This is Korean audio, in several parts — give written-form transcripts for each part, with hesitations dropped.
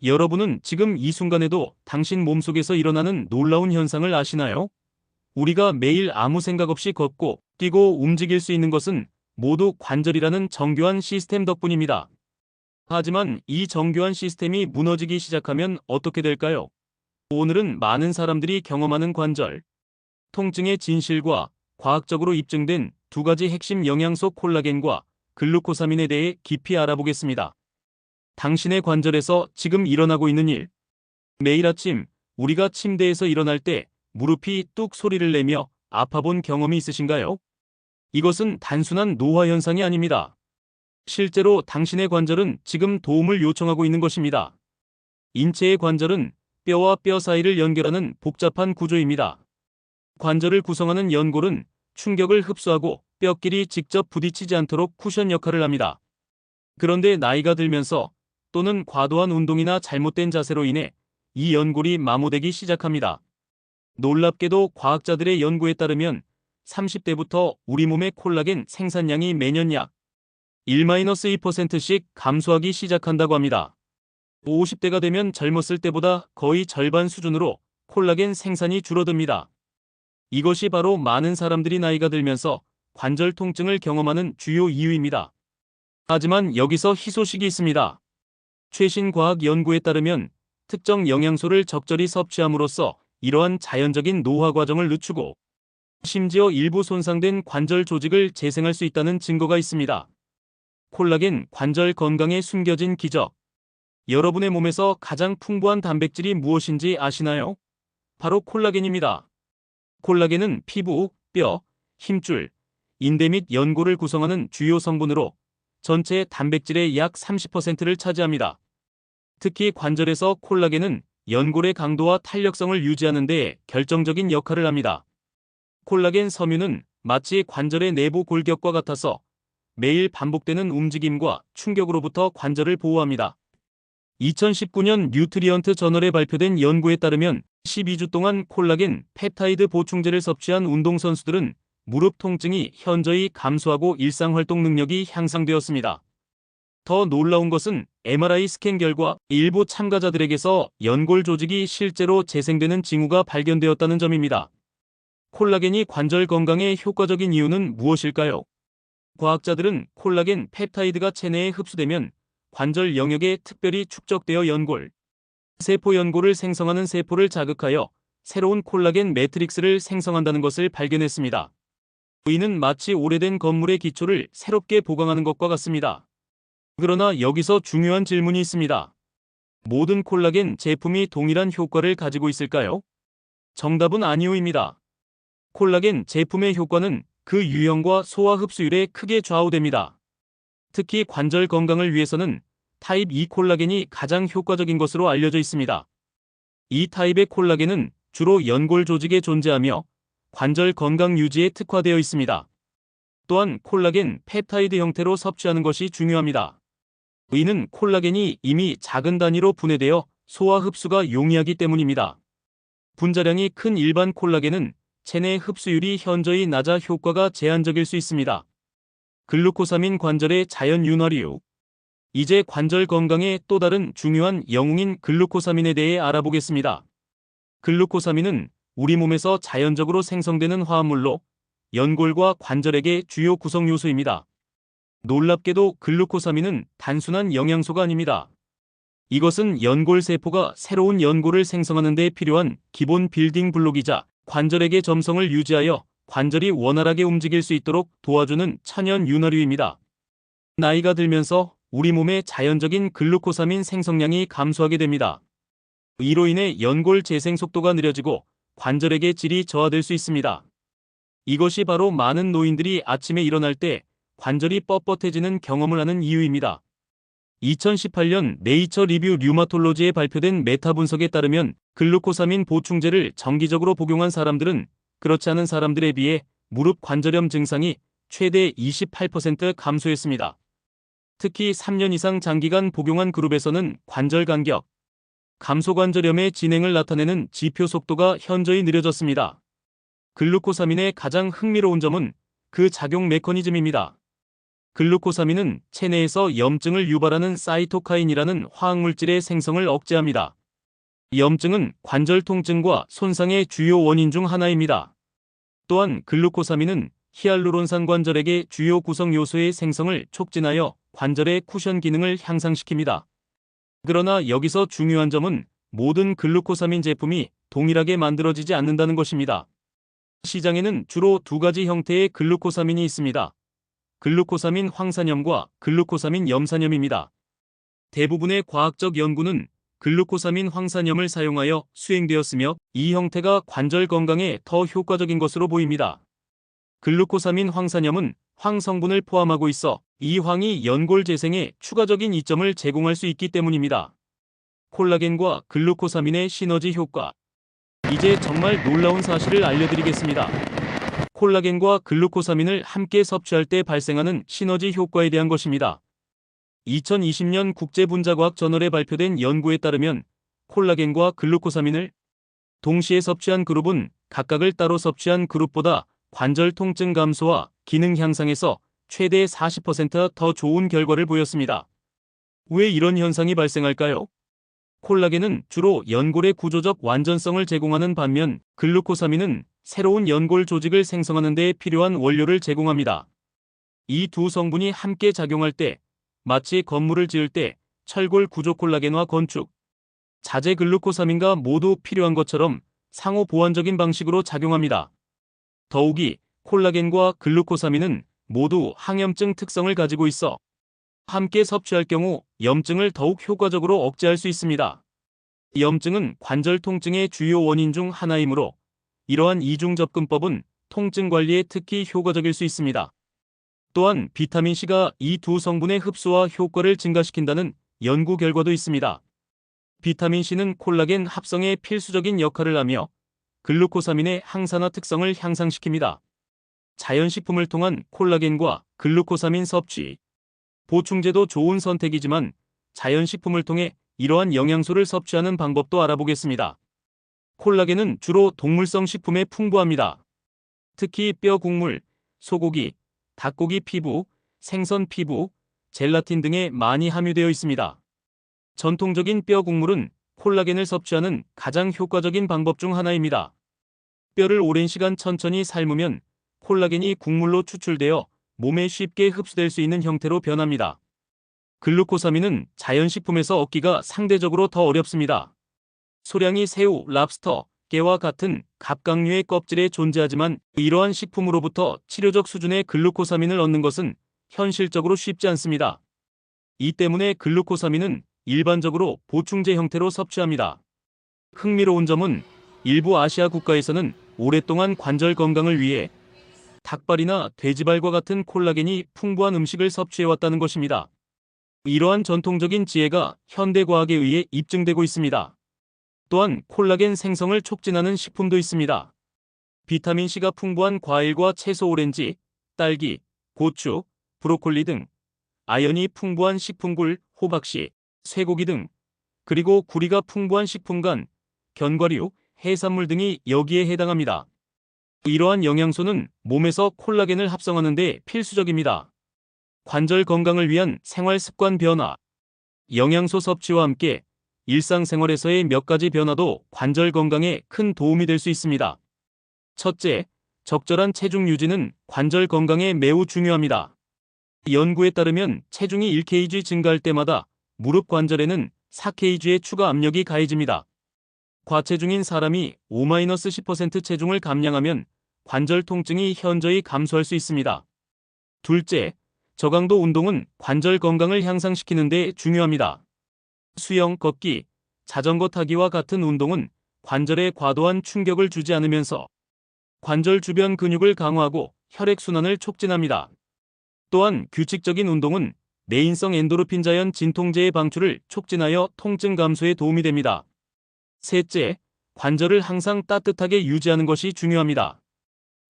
여러분은 지금 이 순간에도 당신 몸속에서 일어나는 놀라운 현상을 아시나요? 우리가 매일 아무 생각 없이 걷고 뛰고 움직일 수 있는 것은 모두 관절이라는 정교한 시스템 덕분입니다. 하지만 이 정교한 시스템이 무너지기 시작하면 어떻게 될까요? 오늘은 많은 사람들이 경험하는 관절 통증의 진실과 과학적으로 입증된 두 가지 핵심 영양소 콜라겐과 글루코사민에 대해 깊이 알아보겠습니다. 당신의 관절에서 지금 일어나고 있는 일. 매일 아침 우리가 침대에서 일어날 때 무릎이 뚝 소리를 내며 아파본 경험이 있으신가요? 이것은 단순한 노화 현상이 아닙니다. 실제로 당신의 관절은 지금 도움을 요청하고 있는 것입니다. 인체의 관절은 뼈와 뼈 사이를 연결하는 복잡한 구조입니다. 관절을 구성하는 연골은 충격을 흡수하고 뼈끼리 직접 부딪히지 않도록 쿠션 역할을 합니다. 그런데 나이가 들면서 또는 과도한 운동이나 잘못된 자세로 인해 이 연골이 마모되기 시작합니다. 놀랍게도 과학자들의 연구에 따르면 30대부터 우리 몸의 콜라겐 생산량이 매년 약 1-2%씩 감소하기 시작한다고 합니다. 50대가 되면 젊었을 때보다 거의 절반 수준으로 콜라겐 생산이 줄어듭니다. 이것이 바로 많은 사람들이 나이가 들면서 관절 통증을 경험하는 주요 이유입니다. 하지만 여기서 희소식이 있습니다. 최신 과학 연구에 따르면 특정 영양소를 적절히 섭취함으로써 이러한 자연적인 노화 과정을 늦추고 심지어 일부 손상된 관절 조직을 재생할 수 있다는 증거가 있습니다. 콜라겐, 관절 건강에 숨겨진 기적. 여러분의 몸에서 가장 풍부한 단백질이 무엇인지 아시나요? 바로 콜라겐입니다. 콜라겐은 피부, 뼈, 힘줄, 인대 및 연골을 구성하는 주요 성분으로 전체 단백질의 약 30%를 차지합니다. 특히 관절에서 콜라겐은 연골의 강도와 탄력성을 유지하는 데 결정적인 역할을 합니다. 콜라겐 섬유는 마치 관절의 내부 골격과 같아서 매일 반복되는 움직임과 충격으로부터 관절을 보호합니다. 2019년 뉴트리언트 저널에 발표된 연구에 따르면 12주 동안 콜라겐 펩타이드 보충제를 섭취한 운동선수들은 무릎 통증이 현저히 감소하고 일상활동 능력이 향상되었습니다. 더 놀라운 것은 MRI 스캔 결과 일부 참가자들에게서 연골 조직이 실제로 재생되는 징후가 발견되었다는 점입니다. 콜라겐이 관절 건강에 효과적인 이유는 무엇일까요? 과학자들은 콜라겐 펩타이드가 체내에 흡수되면 관절 영역에 특별히 축적되어 연골, 세포 연골을 생성하는 세포를 자극하여 새로운 콜라겐 매트릭스를 생성한다는 것을 발견했습니다. 이는 마치 오래된 건물의 기초를 새롭게 보강하는 것과 같습니다. 그러나 여기서 중요한 질문이 있습니다. 모든 콜라겐 제품이 동일한 효과를 가지고 있을까요? 정답은 아니오입니다. 콜라겐 제품의 효과는 그 유형과 소화 흡수율에 크게 좌우됩니다. 특히 관절 건강을 위해서는 타입 2 콜라겐이 가장 효과적인 것으로 알려져 있습니다. 이 타입의 콜라겐은 주로 연골 조직에 존재하며 관절 건강 유지에 특화되어 있습니다. 또한 콜라겐 펩타이드 형태로 섭취하는 것이 중요합니다. 이는 콜라겐이 이미 작은 단위로 분해되어 소화 흡수가 용이하기 때문입니다. 분자량이 큰 일반 콜라겐은 체내 흡수율이 현저히 낮아 효과가 제한적일 수 있습니다. 글루코사민 관절의 자연 윤활유. 이제 관절 건강의 또 다른 중요한 영웅인 글루코사민에 대해 알아보겠습니다. 글루코사민은 우리 몸에서 자연적으로 생성되는 화합물로 연골과 관절에게 주요 구성 요소입니다. 놀랍게도 글루코사민은 단순한 영양소가 아닙니다. 이것은 연골 세포가 새로운 연골을 생성하는 데 필요한 기본 빌딩 블록이자 관절에게 점성을 유지하여 관절이 원활하게 움직일 수 있도록 도와주는 천연 윤활유입니다. 나이가 들면서 우리 몸의 자연적인 글루코사민 생성량이 감소하게 됩니다. 이로 인해 연골 재생 속도가 느려지고 관절에게 질이 저하될 수 있습니다. 이것이 바로 많은 노인들이 아침에 일어날 때 관절이 뻣뻣해지는 경험을 하는 이유입니다. 2018년 네이처 리뷰 류마톨로지에 발표된 메타 분석에 따르면 글루코사민 보충제를 정기적으로 복용한 사람들은 그렇지 않은 사람들에 비해 무릎 관절염 증상이 최대 28% 감소했습니다. 특히 3년 이상 장기간 복용한 그룹에서는 관절 간격, 감소관절염의 진행을 나타내는 지표 속도가 현저히 느려졌습니다. 글루코사민의 가장 흥미로운 점은 그 작용 메커니즘입니다. 글루코사민은 체내에서 염증을 유발하는 사이토카인이라는 화학물질의 생성을 억제합니다. 염증은 관절 통증과 손상의 주요 원인 중 하나입니다. 또한 글루코사민은 히알루론산 관절액의 주요 구성 요소의 생성을 촉진하여 관절의 쿠션 기능을 향상시킵니다. 그러나 여기서 중요한 점은 모든 글루코사민 제품이 동일하게 만들어지지 않는다는 것입니다. 시장에는 주로 두 가지 형태의 글루코사민이 있습니다. 글루코사민 황산염과 글루코사민 염산염입니다. 대부분의 과학적 연구는 글루코사민 황산염을 사용하여 수행되었으며 이 형태가 관절 건강에 더 효과적인 것으로 보입니다. 글루코사민 황산염은 황 성분을 포함하고 있어 이 황이 연골 재생에 추가적인 이점을 제공할 수 있기 때문입니다. 콜라겐과 글루코사민의 시너지 효과. 이제 정말 놀라운 사실을 알려드리겠습니다. 콜라겐과 글루코사민을 함께 섭취할 때 발생하는 시너지 효과에 대한 것입니다. 2020년 국제분자과학 저널에 발표된 연구에 따르면 콜라겐과 글루코사민을 동시에 섭취한 그룹은 각각을 따로 섭취한 그룹보다 관절 통증 감소와 기능 향상에서 최대 40% 더 좋은 결과를 보였습니다. 왜 이런 현상이 발생할까요? 콜라겐은 주로 연골의 구조적 완전성을 제공하는 반면 글루코사민은 새로운 연골 조직을 생성하는 데 필요한 원료를 제공합니다. 이 두 성분이 함께 작용할 때 마치 건물을 지을 때 철골 구조 콜라겐과 건축, 자재 글루코사민과 모두 필요한 것처럼 상호 보완적인 방식으로 작용합니다. 더욱이 콜라겐과 글루코사민은 모두 항염증 특성을 가지고 있어 함께 섭취할 경우 염증을 더욱 효과적으로 억제할 수 있습니다. 염증은 관절 통증의 주요 원인 중 하나이므로 이러한 이중 접근법은 통증 관리에 특히 효과적일 수 있습니다. 또한 비타민C가 이 두 성분의 흡수와 효과를 증가시킨다는 연구 결과도 있습니다. 비타민C는 콜라겐 합성에 필수적인 역할을 하며 글루코사민의 항산화 특성을 향상시킵니다. 자연식품을 통한 콜라겐과 글루코사민 섭취. 보충제도 좋은 선택이지만 자연식품을 통해 이러한 영양소를 섭취하는 방법도 알아보겠습니다. 콜라겐은 주로 동물성 식품에 풍부합니다. 특히 뼈 국물, 소고기, 닭고기 피부, 생선 피부, 젤라틴 등에 많이 함유되어 있습니다. 전통적인 뼈 국물은 콜라겐을 섭취하는 가장 효과적인 방법 중 하나입니다. 뼈를 오랜 시간 천천히 삶으면 콜라겐이 국물로 추출되어 몸에 쉽게 흡수될 수 있는 형태로 변합니다. 글루코사민은 자연식품에서 얻기가 상대적으로 더 어렵습니다. 소량이 새우, 랍스터, 깨와 같은 갑각류의 껍질에 존재하지만 이러한 식품으로부터 치료적 수준의 글루코사민을 얻는 것은 현실적으로 쉽지 않습니다. 이 때문에 글루코사민은 일반적으로 보충제 형태로 섭취합니다. 흥미로운 점은 일부 아시아 국가에서는 오랫동안 관절 건강을 위해 닭발이나 돼지발과 같은 콜라겐이 풍부한 음식을 섭취해왔다는 것입니다. 이러한 전통적인 지혜가 현대과학에 의해 입증되고 있습니다. 또한 콜라겐 생성을 촉진하는 식품도 있습니다. 비타민C가 풍부한 과일과 채소 오렌지, 딸기, 고추, 브로콜리 등, 아연이 풍부한 식품굴, 호박씨, 쇠고기 등, 그리고 구리가 풍부한 식품간, 견과류, 해산물 등이 여기에 해당합니다. 이러한 영양소는 몸에서 콜라겐을 합성하는 데 필수적입니다. 관절 건강을 위한 생활 습관 변화. 영양소 섭취와 함께 일상생활에서의 몇 가지 변화도 관절 건강에 큰 도움이 될 수 있습니다. 첫째, 적절한 체중 유지는 관절 건강에 매우 중요합니다. 연구에 따르면 체중이 1kg 증가할 때마다 무릎 관절에는 4kg의 추가 압력이 가해집니다. 과체중인 사람이 5-10% 체중을 감량하면 관절 통증이 현저히 감소할 수 있습니다. 둘째, 저강도 운동은 관절 건강을 향상시키는 데 중요합니다. 수영, 걷기, 자전거 타기와 같은 운동은 관절에 과도한 충격을 주지 않으면서 관절 주변 근육을 강화하고 혈액순환을 촉진합니다. 또한 규칙적인 운동은 내인성 엔도르핀 자연 진통제의 방출을 촉진하여 통증 감소에 도움이 됩니다. 셋째, 관절을 항상 따뜻하게 유지하는 것이 중요합니다.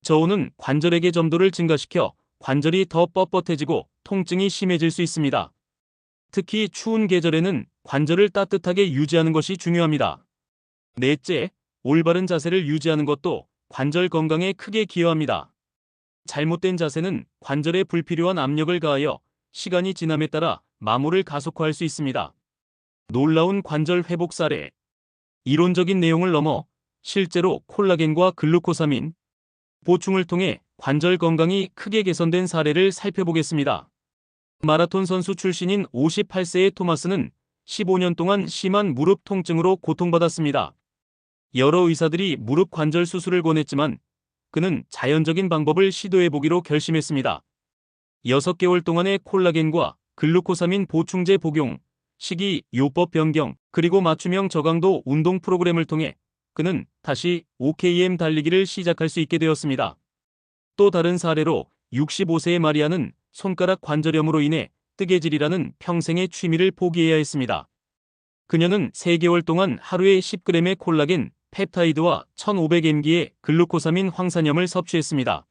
저온은 관절액의 점도를 증가시켜 관절이 더 뻣뻣해지고 통증이 심해질 수 있습니다. 특히 추운 계절에는 관절을 따뜻하게 유지하는 것이 중요합니다. 넷째, 올바른 자세를 유지하는 것도 관절 건강에 크게 기여합니다. 잘못된 자세는 관절에 불필요한 압력을 가하여 시간이 지남에 따라 마모를 가속화할 수 있습니다. 놀라운 관절 회복 사례. 이론적인 내용을 넘어 실제로 콜라겐과 글루코사민 보충을 통해 관절 건강이 크게 개선된 사례를 살펴보겠습니다. 마라톤 선수 출신인 58세의 토마스는 15년 동안 심한 무릎 통증으로 고통받았습니다. 여러 의사들이 무릎 관절 수술을 권했지만 그는 자연적인 방법을 시도해보기로 결심했습니다. 6개월 동안의 콜라겐과 글루코사민 보충제 복용, 식이, 요법 변경, 그리고 맞춤형 저강도 운동 프로그램을 통해 그는 다시 5km 달리기를 시작할 수 있게 되었습니다. 또 다른 사례로 65세의 마리아는 손가락 관절염으로 인해 뜨개질이라는 평생의 취미를 포기해야 했습니다. 그녀는 3개월 동안 하루에 10g의 콜라겐, 펩타이드와 1500mg의 글루코사민 황산염을 섭취했습니다.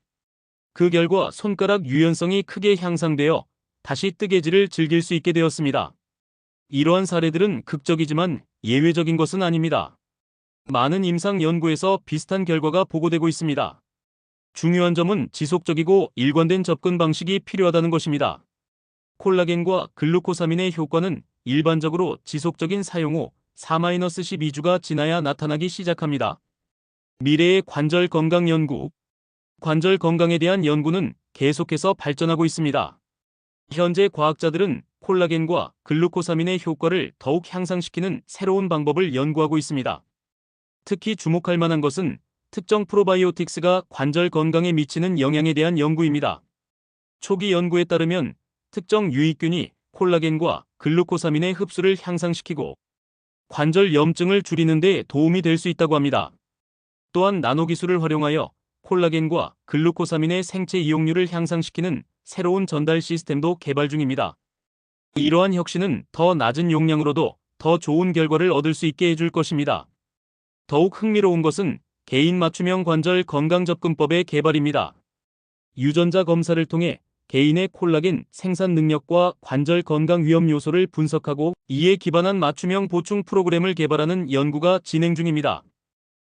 그 결과 손가락 유연성이 크게 향상되어 다시 뜨개질을 즐길 수 있게 되었습니다. 이러한 사례들은 극적이지만 예외적인 것은 아닙니다. 많은 임상 연구에서 비슷한 결과가 보고되고 있습니다. 중요한 점은 지속적이고 일관된 접근 방식이 필요하다는 것입니다. 콜라겐과 글루코사민의 효과는 일반적으로 지속적인 사용 후 4-12주가 지나야 나타나기 시작합니다. 미래의 관절 건강 연구. 관절 건강에 대한 연구는 계속해서 발전하고 있습니다. 현재 과학자들은 콜라겐과 글루코사민의 효과를 더욱 향상시키는 새로운 방법을 연구하고 있습니다. 특히 주목할 만한 것은 특정 프로바이오틱스가 관절 건강에 미치는 영향에 대한 연구입니다. 초기 연구에 따르면 특정 유익균이 콜라겐과 글루코사민의 흡수를 향상시키고 관절 염증을 줄이는 데 도움이 될 수 있다고 합니다. 또한 나노기술을 활용하여 콜라겐과 글루코사민의 생체 이용률을 향상시키는 새로운 전달 시스템도 개발 중입니다. 이러한 혁신은 더 낮은 용량으로도 더 좋은 결과를 얻을 수 있게 해줄 것입니다. 더욱 흥미로운 것은 개인 맞춤형 관절 건강 접근법의 개발입니다. 유전자 검사를 통해 개인의 콜라겐 생산 능력과 관절 건강 위험 요소를 분석하고 이에 기반한 맞춤형 보충 프로그램을 개발하는 연구가 진행 중입니다.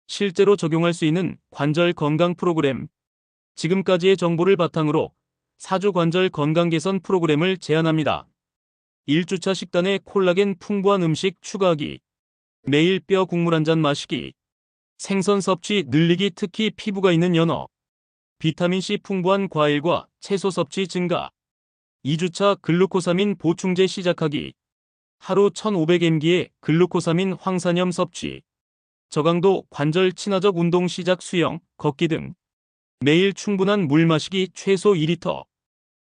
실제로 적용할 수 있는 관절 건강 프로그램. 지금까지의 정보를 바탕으로 4주 관절 건강 개선 프로그램을 제안합니다. 1주차 식단에 콜라겐 풍부한 음식 추가하기. 매일 뼈 국물 한 잔 마시기. 생선 섭취 늘리기, 특히 피부가 있는 연어. 비타민C 풍부한 과일과 채소 섭취 증가. 2주차 글루코사민 보충제 시작하기. 하루 1500mg의 글루코사민 황산염 섭취. 저강도 관절 친화적 운동 시작, 수영, 걷기 등. 매일 충분한 물 마시기, 최소 2리터.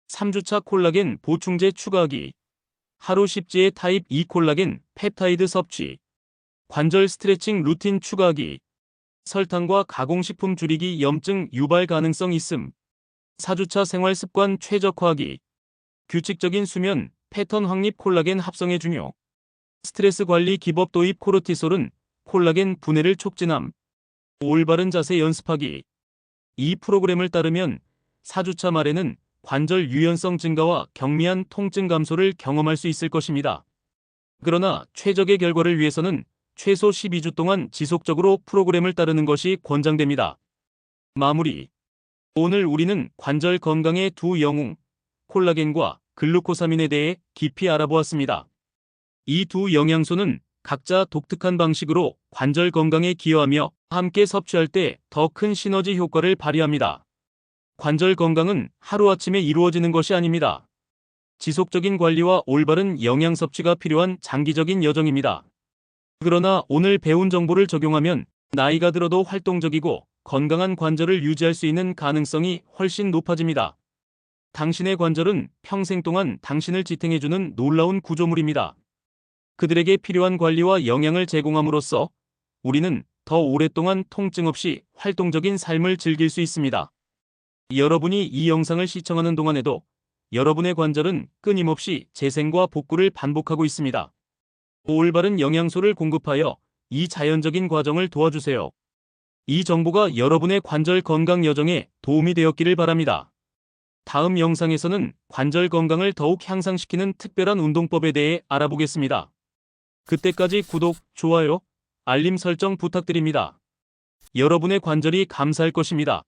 3주차 콜라겐 보충제 추가하기. 하루 10지의 타입 2 콜라겐, 펩타이드 섭취. 관절 스트레칭 루틴 추가하기. 설탕과 가공식품 줄이기, 염증 유발 가능성 있음. 4주차 생활 습관 최적화하기. 규칙적인 수면, 패턴 확립, 콜라겐 합성의 중요. 스트레스 관리 기법 도입. 코르티솔은 콜라겐 분해를 촉진함. 올바른 자세 연습하기. 이 프로그램을 따르면 4주차 말에는 관절 유연성 증가와 경미한 통증 감소를 경험할 수 있을 것입니다. 그러나 최적의 결과를 위해서는 최소 12주 동안 지속적으로 프로그램을 따르는 것이 권장됩니다. 마무리. 오늘 우리는 관절 건강의 두 영웅, 콜라겐과 글루코사민에 대해 깊이 알아보았습니다. 이 두 영양소는 각자 독특한 방식으로 관절 건강에 기여하며 함께 섭취할 때 더 큰 시너지 효과를 발휘합니다. 관절 건강은 하루아침에 이루어지는 것이 아닙니다. 지속적인 관리와 올바른 영양 섭취가 필요한 장기적인 여정입니다. 그러나 오늘 배운 정보를 적용하면 나이가 들어도 활동적이고 건강한 관절을 유지할 수 있는 가능성이 훨씬 높아집니다. 당신의 관절은 평생 동안 당신을 지탱해주는 놀라운 구조물입니다. 그들에게 필요한 관리와 영양을 제공함으로써 우리는 더 오랫동안 통증 없이 활동적인 삶을 즐길 수 있습니다. 여러분이 이 영상을 시청하는 동안에도 여러분의 관절은 끊임없이 재생과 복구를 반복하고 있습니다. 올바른 영양소를 공급하여 이 자연적인 과정을 도와주세요. 이 정보가 여러분의 관절 건강 여정에 도움이 되었기를 바랍니다. 다음 영상에서는 관절 건강을 더욱 향상시키는 특별한 운동법에 대해 알아보겠습니다. 그때까지 구독, 좋아요, 알림 설정 부탁드립니다. 여러분의 관절이 감사할 것입니다.